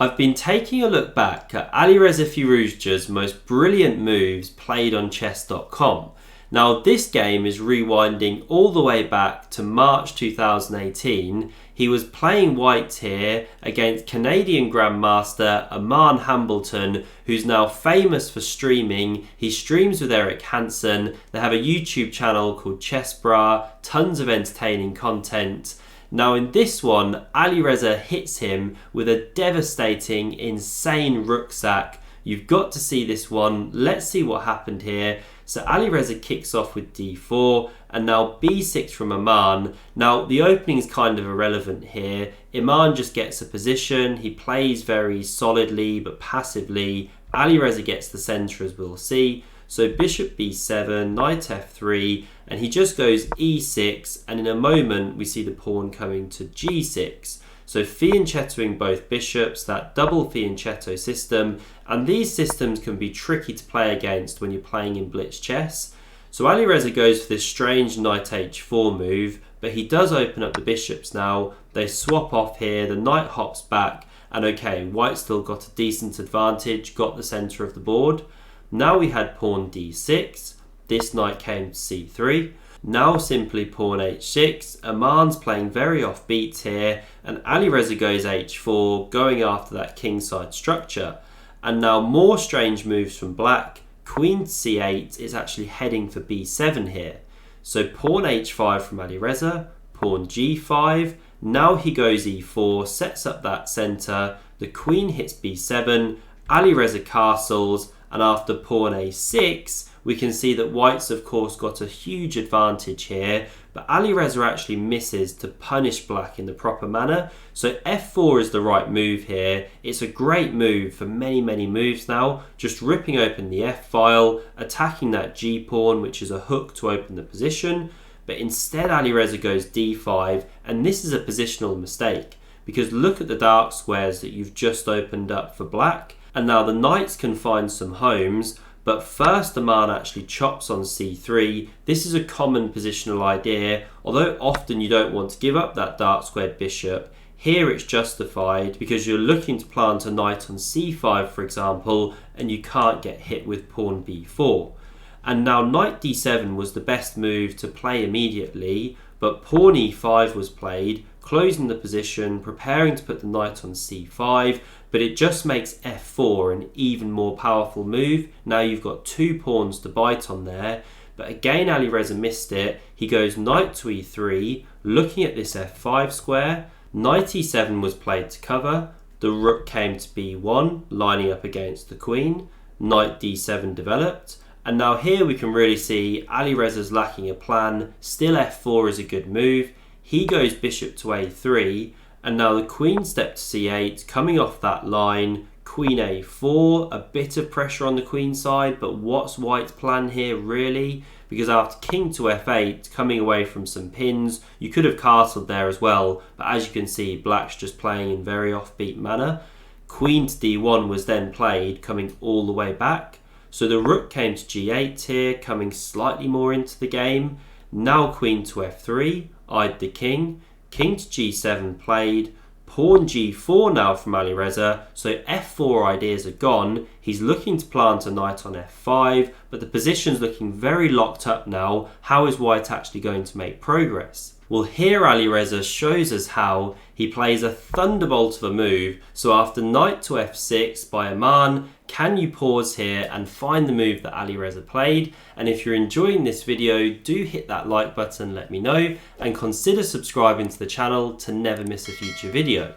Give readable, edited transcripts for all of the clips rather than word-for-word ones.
I've been taking a look back at Alireza Firouzja's most brilliant moves played on chess.com. Now this game is rewinding all the way back to March 2018. He was playing white here against Canadian Grandmaster Aman Hambleton, who's now famous for streaming. He streams with Eric Hansen. They have a YouTube channel called Chess Bra, tons of entertaining content. Now in this one, Alireza hits him with a devastating, insane rook sack. You've got to see this one. Let's see what happened here. So Alireza kicks off with d4 and now b6 from Aman. Now the opening is kind of irrelevant here. Aman just gets a position. He plays very solidly but passively. Alireza gets the centre, as we'll see. So bishop b7, knight f3, and he just goes e6, and in a moment we see the pawn coming to g6. So fianchettoing both bishops, that double fianchetto system, and these systems can be tricky to play against when you're playing in blitz chess. So Alireza goes for this strange knight h4 move, but he does open up the bishops now. They swap off here, the knight hops back, and okay, white still got a decent advantage, got the centre of the board. Now we had pawn d6, this knight came to c3, now simply pawn h6, Aman's playing very offbeat here, and Alireza goes h4, going after that kingside structure. And now more strange moves from black, queen to c8 is actually heading for b7 here. So pawn h5 from Alireza, pawn g5, now he goes e4, sets up that centre, the queen hits b7, Alireza castles, and after pawn a6, we can see that white's of course got a huge advantage here, but Alireza actually misses to punish black in the proper manner. So f4 is the right move here. It's a great move for many moves now, just ripping open the f-file, attacking that g-pawn, which is a hook to open the position. But instead Alireza goes d5, and this is a positional mistake, because look at the dark squares that you've just opened up for black. And now the knights can find some homes, but first Aman actually chops on c3. This is a common positional idea, although often you don't want to give up that dark squared bishop. Here it's justified because you're looking to plant a knight on c5, for example, and you can't get hit with pawn b4. And now knight d7 was the best move to play immediately, but pawn e5 was played, closing the position, preparing to put the knight on c5, but it just makes f4 an even more powerful move. Now you've got two pawns to bite on there, but again Alireza missed it. He goes knight to e3, looking at this f5 square. Knight e7 was played to cover, the rook came to b1, lining up against the queen, knight d7 developed, and now here we can really see Alireza's lacking a plan. Still f4 is a good move. He goes bishop to a3, and now the queen stepped to c8, coming off that line, queen a4, a bit of pressure on the queen side, but what's white's plan here really? Because after king to f8, coming away from some pins, you could have castled there as well, but as you can see, black's just playing in very offbeat manner. Queen to d1 was then played, coming all the way back. So the rook came to g8 here, coming slightly more into the game. Now queen to f3, eyed the king. King to g7 played, pawn g4 now from Alireza, so f4 ideas are gone. He's looking to plant a knight on f5, but the position's looking very locked up now. How is white actually going to make progress? Well, here Alireza shows us how. He plays a thunderbolt of a move, so after knight to f6 by Aman, can you pause here and find the move that Alireza played? And if you're enjoying this video, do hit that like button, let me know, and consider subscribing to the channel to never miss a future video.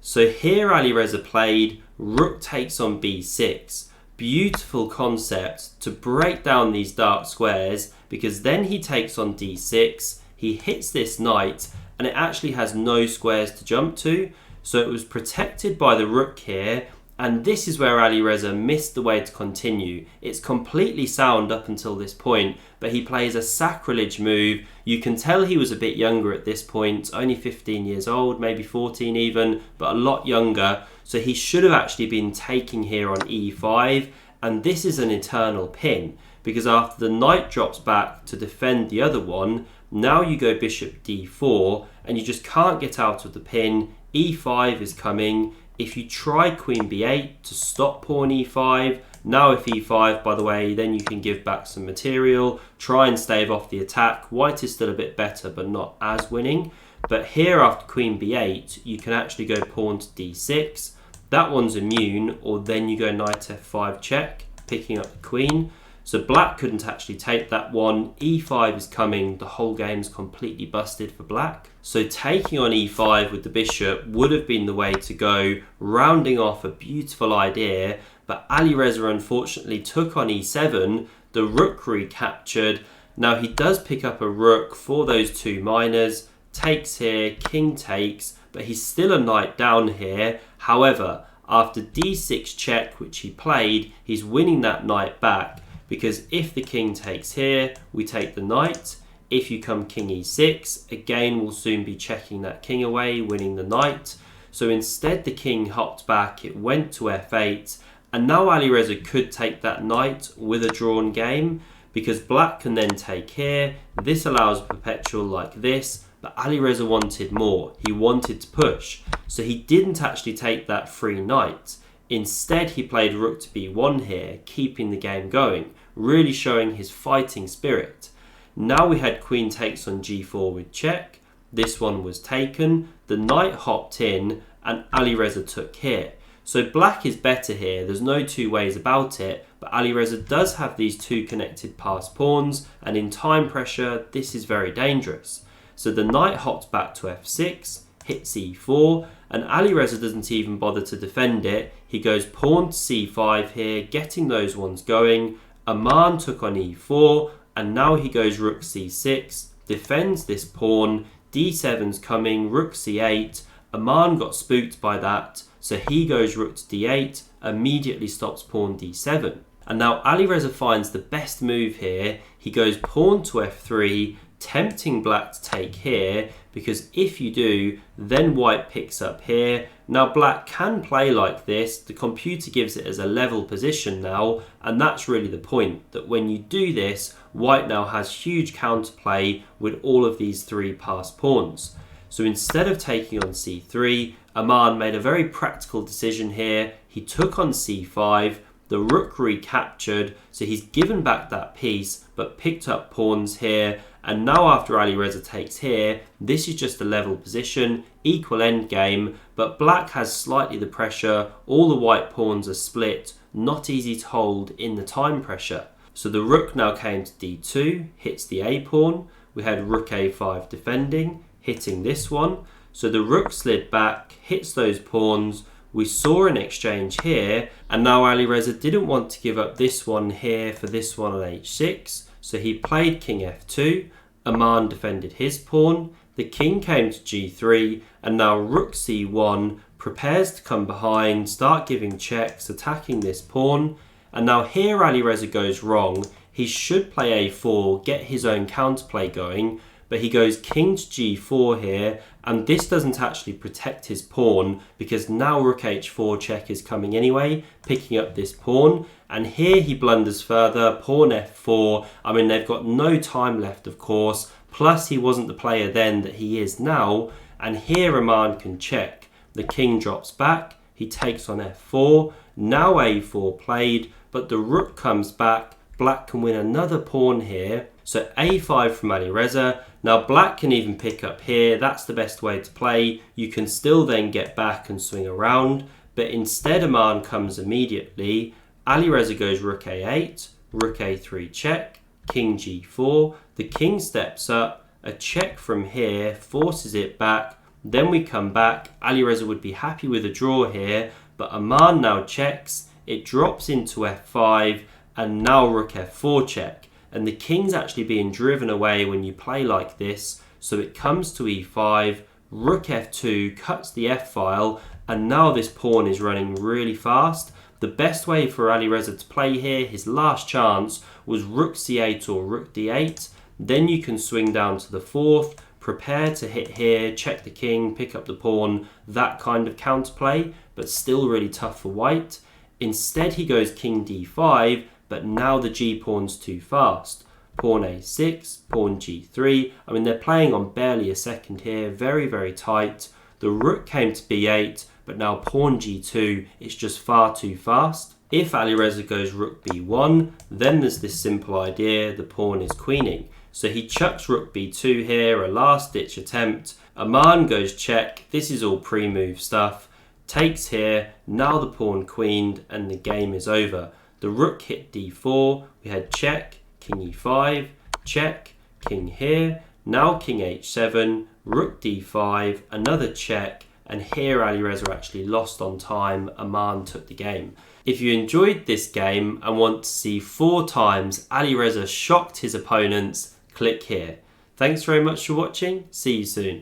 So here Alireza played rook takes on b6. Beautiful concept to break down these dark squares, because then he takes on d6, he hits this knight, and it actually has no squares to jump to, so it was protected by the rook here, and this is where Alireza missed the way to continue. It's completely sound up until this point, but he plays a sacrilege move. You can tell he was a bit younger at this point, only 15 years old, maybe 14 even, but a lot younger, so he should have actually been taking here on e5, and this is an eternal pin, because after the knight drops back to defend the other one, now you go bishop d4, and you just can't get out of the pin. e5 is coming, If you try queen b8 to stop pawn e5, now if e5, by the way, then you can give back some material, try and stave off the attack. White is still a bit better, but not as winning. But here after queen b8, you can actually go pawn to d6. That one's immune, or then you go knight f5 check, picking up the queen. So black couldn't actually take that one. e5 is coming, the whole game's completely busted for black. So taking on e5 with the bishop would have been the way to go, rounding off a beautiful idea, but Alireza unfortunately took on e7, the rook recaptured. Now he does pick up a rook for those two minors, takes here, king takes, but he's still a knight down here. However, after d6 check, which he played, he's winning that knight back, because if the king takes here, we take the knight. If you come king e6, again we'll soon be checking that king away, winning the knight. So instead the king hopped back, it went to f8, and now Alireza could take that knight with a drawn game, because black can then take here. This allows a perpetual like this, but Alireza wanted more. He wanted to push, so he didn't actually take that free knight. Instead, he played rook to b1 here, keeping the game going, really showing his fighting spirit. Now we had queen takes on g4 with check. This one was taken, the knight hopped in, and Alireza took here. So black is better here, there's no two ways about it, but Alireza does have these two connected passed pawns, and in time pressure, this is very dangerous. So the knight hopped back to f6, hits e4, and Alireza doesn't even bother to defend it. He goes pawn to c5 here, getting those ones going. Aman took on e4, and now he goes rook c6, defends this pawn, d7's coming, rook c8. Aman got spooked by that, so he goes rook to d8, immediately stops pawn d7. And now Alireza finds the best move here. He goes pawn to f3, tempting black to take here, because if you do, then white picks up here. Now black can play like this, the computer gives it as a level position now, and that's really the point, that when you do this, white now has huge counterplay with all of these three passed pawns. So instead of taking on c3, Aman made a very practical decision here. He took on c5, the rook recaptured, so he's given back that piece, but picked up pawns here. And now after Alireza takes here, this is just a level position, equal endgame, but black has slightly the pressure, all the white pawns are split, not easy to hold in the time pressure. So the rook now came to d2, hits the a pawn, we had rook a5 defending, hitting this one, so the rook slid back, hits those pawns, we saw an exchange here, and now Alireza didn't want to give up this one here for this one on h6, so he played king f2, Aman defended his pawn, the king came to g3, and now rook c1 prepares to come behind, start giving checks, attacking this pawn, and now here Alireza goes wrong. He should play a4, get his own counterplay going, but he goes king to g4 here, and this doesn't actually protect his pawn, because now rook h4 check is coming anyway, picking up this pawn, and here he blunders further, pawn f4. I mean, they've got no time left, of course, plus he wasn't the player then that he is now, and here Aman can check. The king drops back, he takes on f4, now a4 played, but the rook comes back, black can win another pawn here, so a5 from Alireza. Now black can even pick up here, that's the best way to play. You can still then get back and swing around, but instead Aman comes immediately. Alireza goes rook a8, rook a3 check, king g4, the king steps up, a check from here, forces it back, then we come back. Alireza would be happy with a draw here, but Aman now checks, it drops into f5, and now rook f4 check. And the king's actually being driven away when you play like this, so it comes to e5, rook f2 cuts the f-file, and now this pawn is running really fast. The best way for Alireza to play here, his last chance, was rook c8 or rook d8. Then you can swing down to the fourth, prepare to hit here, check the king, pick up the pawn, that kind of counterplay, but still really tough for white. Instead he goes king d5, but now the g-pawn's too fast. Pawn a6, pawn g3. I mean, they're playing on barely a second here, very, very tight. The rook came to b8, but now pawn g2 is just far too fast. If Alireza goes rook b1, then there's this simple idea, the pawn is queening. So he chucks rook b2 here, a last ditch attempt. Aman goes check, this is all pre-move stuff. Takes here, now the pawn queened and the game is over. The rook hit d4, we had check, king e5, check, king here, now king h7, rook d5, another check, and here Alireza actually lost on time, Aman took the game. If you enjoyed this game and want to see 4 times Alireza shocked his opponents, click here. Thanks very much for watching, see you soon.